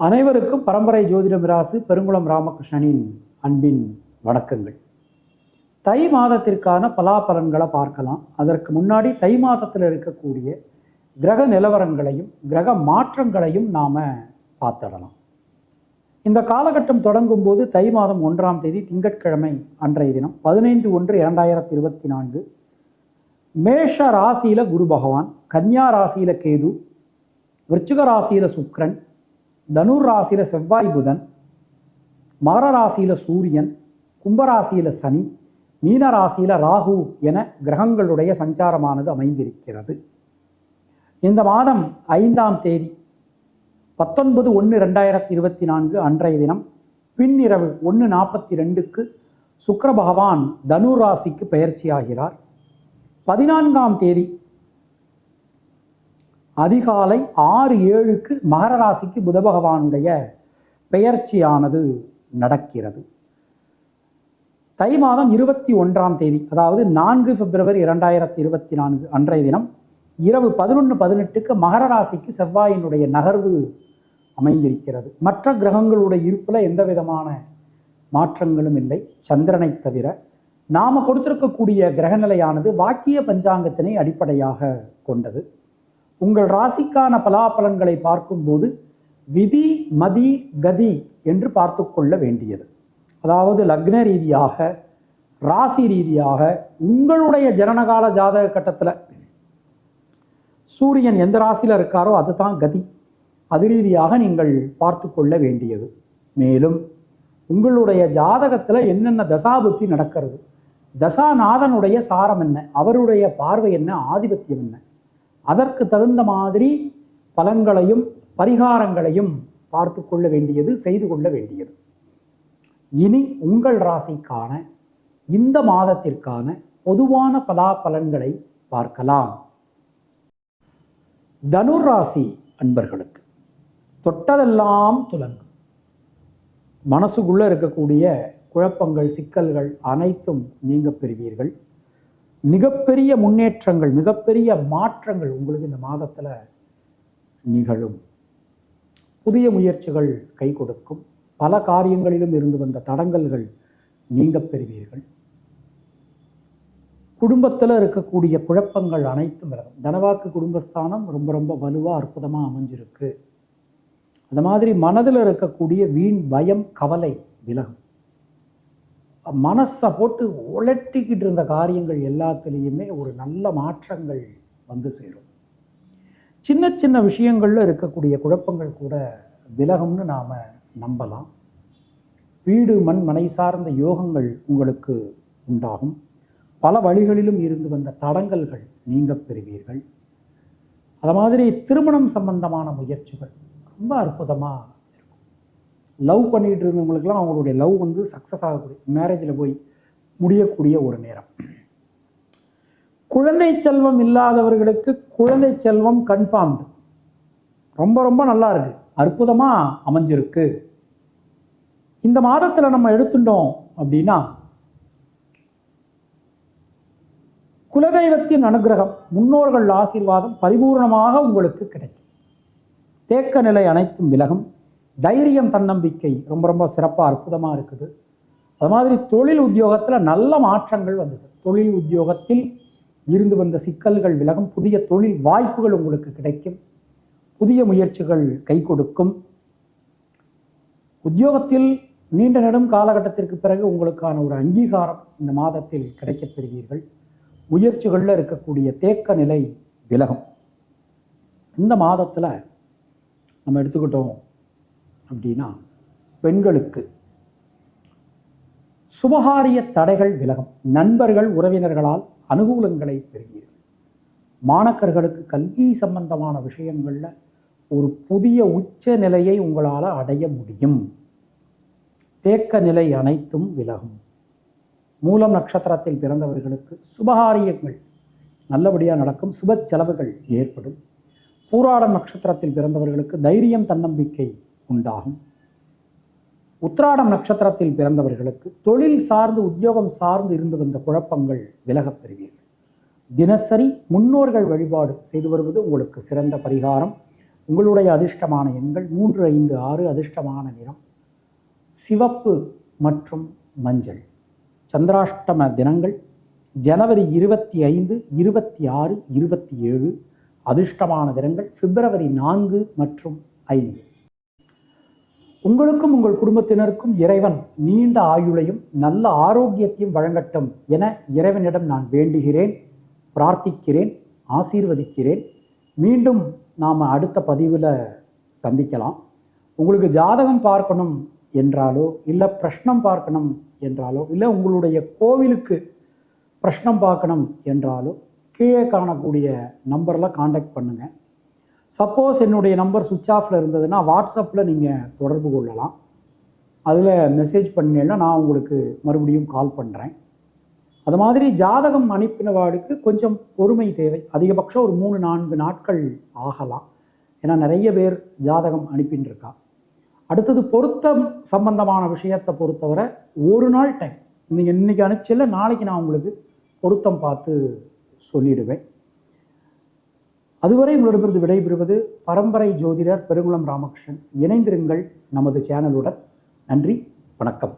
அனைவருக்கும் பரம்பரை ஜோதிட மிராசு பெருங்குளம் ராமகிருஷ்ணனின் அன்பின் வணக்கங்கள். தை மாதத்திற்கான பலாபலன்களை பார்க்கலாம். அதற்கு முன்னாடி தை மாதத்தில் இருக்கக்கூடிய கிரக நிலவரங்களையும் கிரக மாற்றங்களையும் நாம் பார்த்துடலாம். இந்த காலகட்டம் தொடங்கும் போது தை மாதம் 1ஆம் தேதி திங்கட்கிழமை அன்றைய தினம் 15/1/2024 மேஷ ராசியில் குரு பகவான், கன்னியா ராசியில் கேது, விருச்சிக ராசியில் சுக்கிரன், தனுர் ராசியில் செவ்வாய் புதன், மகர ராசியில் சூரியன், கும்பராசியில் சனி, மீன ராசியில் ராகு என கிரகங்களுடைய சஞ்சாரமானது அமைந்திருக்கிறது. இந்த மாதம் 5ஆம் தேதி 19/1/2024 அன்றைய தினம் பின்னிரவு 1:42 சுக்கிர பகவான் தனுர் ராசிக்கு பெயர்ச்சியாகிறார். 14ஆம் தேதி அதிகாலை 6:07 மகர ராசிக்கு புத பகவானுடைய பெயர்ச்சியானது நடக்கிறது. தை மாதம் 21ஆம் தேதி அதாவது 4 பிப்ரவரி 2024 அன்றைய தினம் இரவு 11:18 மகர ராசிக்கு செவ்வாயினுடைய நகர்வு அமைந்திருக்கிறது. மற்ற கிரகங்களுடைய இருப்பில் எந்த விதமான மாற்றங்களும் இல்லை, சந்திரனை தவிர. நாம் கொடுத்திருக்கக்கூடிய கிரகநிலையானது வாக்கிய பஞ்சாங்கத்தினை அடிப்படையாக கொண்டது. உங்கள் ராசிக்கான பலாபலன்களை பார்க்கும்போது விதி மதி கதி என்று பார்த்து கொள்ள வேண்டியது. அதாவது லக்ன ரீதியாக, ராசி ரீதியாக, உங்களுடைய ஜனனகால ஜாதக கட்டத்தில் சூரியன் எந்த ராசியில் இருக்காரோ அதுதான் கதி. அது ரீதியாக நீங்கள் பார்த்து கொள்ள வேண்டியது. மேலும் உங்களுடைய ஜாதகத்தில் என்னென்ன தசாபுத்தி நடக்கிறது, தசாநாதனுடைய சாரம் என்ன, அவருடைய பார்வை என்ன, ஆதிபத்தியம் என்ன, அதற்கு தகுந்த மாதிரி பலன்களையும் பரிகாரங்களையும் பார்த்து கொள்ள வேண்டியது, செய்து கொள்ள வேண்டியது. இனி உங்கள் ராசிக்கான இந்த மாதத்திற்கான பொதுவான பலாபலன்களை பார்க்கலாம். தனுர் ராசி அன்பர்களுக்கு தொட்டதெல்லாம் துலங்கும். மனசுக்குள்ள இருக்கக்கூடிய குழப்பங்கள், சிக்கல்கள் அனைத்தும் நீங்க பெறுவீர்கள். மிகப்பெரிய முன்னேற்றங்கள், மிகப்பெரிய மாற்றங்கள் உங்களுக்கு இந்த மாதத்தில் நிகழும். புதிய முயற்சிகள் கை கொடுக்கும். பல காரியங்களிலும் இருந்து வந்த தடங்கல்கள் நீங்க பெறுவீர்கள். குடும்பத்தில் இருக்கக்கூடிய குழப்பங்கள் அனைத்தும் விலகும். தனவாக்கு குடும்பஸ்தானம் ரொம்ப ரொம்ப வலுவாக அற்புதமாக அமைஞ்சிருக்கு. அந்த மாதிரி மனதில் இருக்கக்கூடிய வீண் பயம், கவலை விலகும். மனசை போட்டு உலட்டிக்கிட்டு இருந்த காரியங்கள் எல்லாத்துலேயுமே ஒரு நல்ல மாற்றங்கள் வந்து சேரும். சின்ன சின்ன விஷயங்களில் இருக்கக்கூடிய குழப்பங்கள் கூட விலகும்னு நாம் நம்பலாம். வீடு மண் மனை சார்ந்த யோகங்கள் உங்களுக்கு உண்டாகும். பல வழிகளிலும் இருந்து வந்த தடங்கல்கள் நீங்க பெறுவீர்கள். அது மாதிரி திருமணம் சம்பந்தமான முயற்சிகள் ரொம்ப அற்புதமாக இருக்கும். லவ் பண்ணிகிட்டு இருந்தவங்களுக்கெல்லாம் அவங்களுடைய லவ் வந்து சக்ஸஸ் ஆகக்கூடிய, மேரேஜில் போய் முடியக்கூடிய ஒரு நேரம். குழந்தை செல்வம் இல்லாதவர்களுக்கு குழந்தை செல்வம் கன்ஃபார்ம்டு. ரொம்ப ரொம்ப நல்லா இருக்கு, அற்புதமாக அமைஞ்சிருக்கு. இந்த மாதத்தில் நம்ம எடுத்துட்டோம் அப்படின்னா குலதெய்வத்தின் அனுகிரகம், முன்னோர்கள் ஆசீர்வாதம் பரிபூர்ணமாக உங்களுக்கு கிடைக்கும். தேக்க நிலை அனைத்தும் விலகும். தைரியம், தன்னம்பிக்கை ரொம்ப ரொம்ப சிறப்பாக அற்புதமாக இருக்குது. அது மாதிரி தொழில் உத்தியோகத்தில் நல்ல மாற்றங்கள் வந்து தொழில் உத்தியோகத்தில் இருந்து வந்த சிக்கல்கள் விலகும். புதிய தொழில் வாய்ப்புகள் உங்களுக்கு கிடைக்கும். புதிய முயற்சிகள் கை கொடுக்கும். உத்தியோகத்தில் நீண்ட நெடும் காலகட்டத்திற்கு பிறகு உங்களுக்கான ஒரு அங்கீகாரம் இந்த மாதத்தில் கிடைக்கப் பெறுவீர்கள். முயற்சிகளில் இருக்கக்கூடிய தேக்க நிலை விலகும். இந்த மாதத்தில் நம்ம எடுத்துக்கிட்டோம் அப்படின்னா பெண்களுக்கு சுபகாரிய தடைகள் விலகும். நண்பர்கள், உறவினர்களால் அனுகூலங்களை பெறுவீர்கள். மாணக்கர்களுக்கு கல்வி சம்பந்தமான விஷயங்களில் ஒரு புதிய உச்ச நிலையை உங்களால் அடைய முடியும். தேக்க நிலை அனைத்தும் விலகும். மூலம் நட்சத்திரத்தில் பிறந்தவர்களுக்கு சுபகாரியங்கள் நல்லபடியாக நடக்கும். சுப செலவுகள் ஏற்படும். பூராடம் நட்சத்திரத்தில் பிறந்தவர்களுக்கு தைரியம், தன்னம்பிக்கை உண்டாகும். உத்திராடம் நட்சத்திரத்தில் பிறந்தவர்களுக்கு தொழில் சார்ந்து, உத்தியோகம் சார்ந்து இருந்து வந்த குழப்பங்கள் விலகப் பெறுவீர்கள். தினசரி முன்னோர்கள் வழிபாடு செய்து வருவது உங்களுக்கு சிறந்த பரிகாரம். உங்களுடைய அதிர்ஷ்டமான எண்கள் 3, 5, 6. அதிர்ஷ்டமான நிறம் சிவப்பு மற்றும் மஞ்சள். சந்திராஷ்டம தினங்கள் ஜனவரி 25, 26, 27. அதிர்ஷ்டமான தினங்கள் பிப்ரவரி 4 மற்றும் 5. உங்களுக்கும் உங்கள் குடும்பத்தினருக்கும் இறைவன் நீண்ட ஆயுளையும் நல்ல ஆரோக்கியத்தையும் வழங்கட்டும் என இறைவனிடம் நான் வேண்டுகிறேன், பிரார்த்திக்கிறேன், ஆசீர்வதிக்கிறேன். மீண்டும் நாம் அடுத்த பதிவில் சந்திக்கலாம். உங்களுக்கு ஜாதகம் பார்க்கணும் என்றாலோ, இல்லை பிரஷ்னம் பார்க்கணும் என்றாலோ, இல்லை உங்களுடைய கோவிலுக்கு பிரஷ்னம் பார்க்கணும் என்றாலோ கீழே காணக்கூடிய நம்பரில் காண்டாக்ட் பண்ணுங்கள். சப்போஸ் என்னுடைய நம்பர் சுவிட்ச் ஆஃபில் இருந்ததுன்னா வாட்ஸ்அப்பில் நீங்கள் தொடர்பு கொள்ளலாம். அதில் மெசேஜ் பண்ணீங்கன்னா நான் உங்களுக்கு மறுபடியும் கால் பண்ணுறேன். அது மாதிரி ஜாதகம் அனுப்பினவாடுக்கு கொஞ்சம் பொறுமை தேவை. அதிகபட்சம் ஒரு 3-4 நாட்கள் ஆகலாம். ஏன்னா நிறைய பேர் ஜாதகம் அனுப்பின்னு இருக்கா. அடுத்தது பொருத்தம் சம்பந்தமான விஷயத்தை பொறுத்தவரை ஒரு நாள் டைம். நீங்கள் இன்றைக்கி அனுப்பிச்சில்ல, நாளைக்கு நான் உங்களுக்கு பொருத்தம் பார்த்து சொல்லிடுவேன். அதுவரை உங்களிடமிருந்து விடைபெறுவது பரம்பரை ஜோதிடர் பெருங்குளம் ராமகிருஷ்ணன். இணைந்திருங்கள் நமது சேனலுடன். நன்றி, வணக்கம்.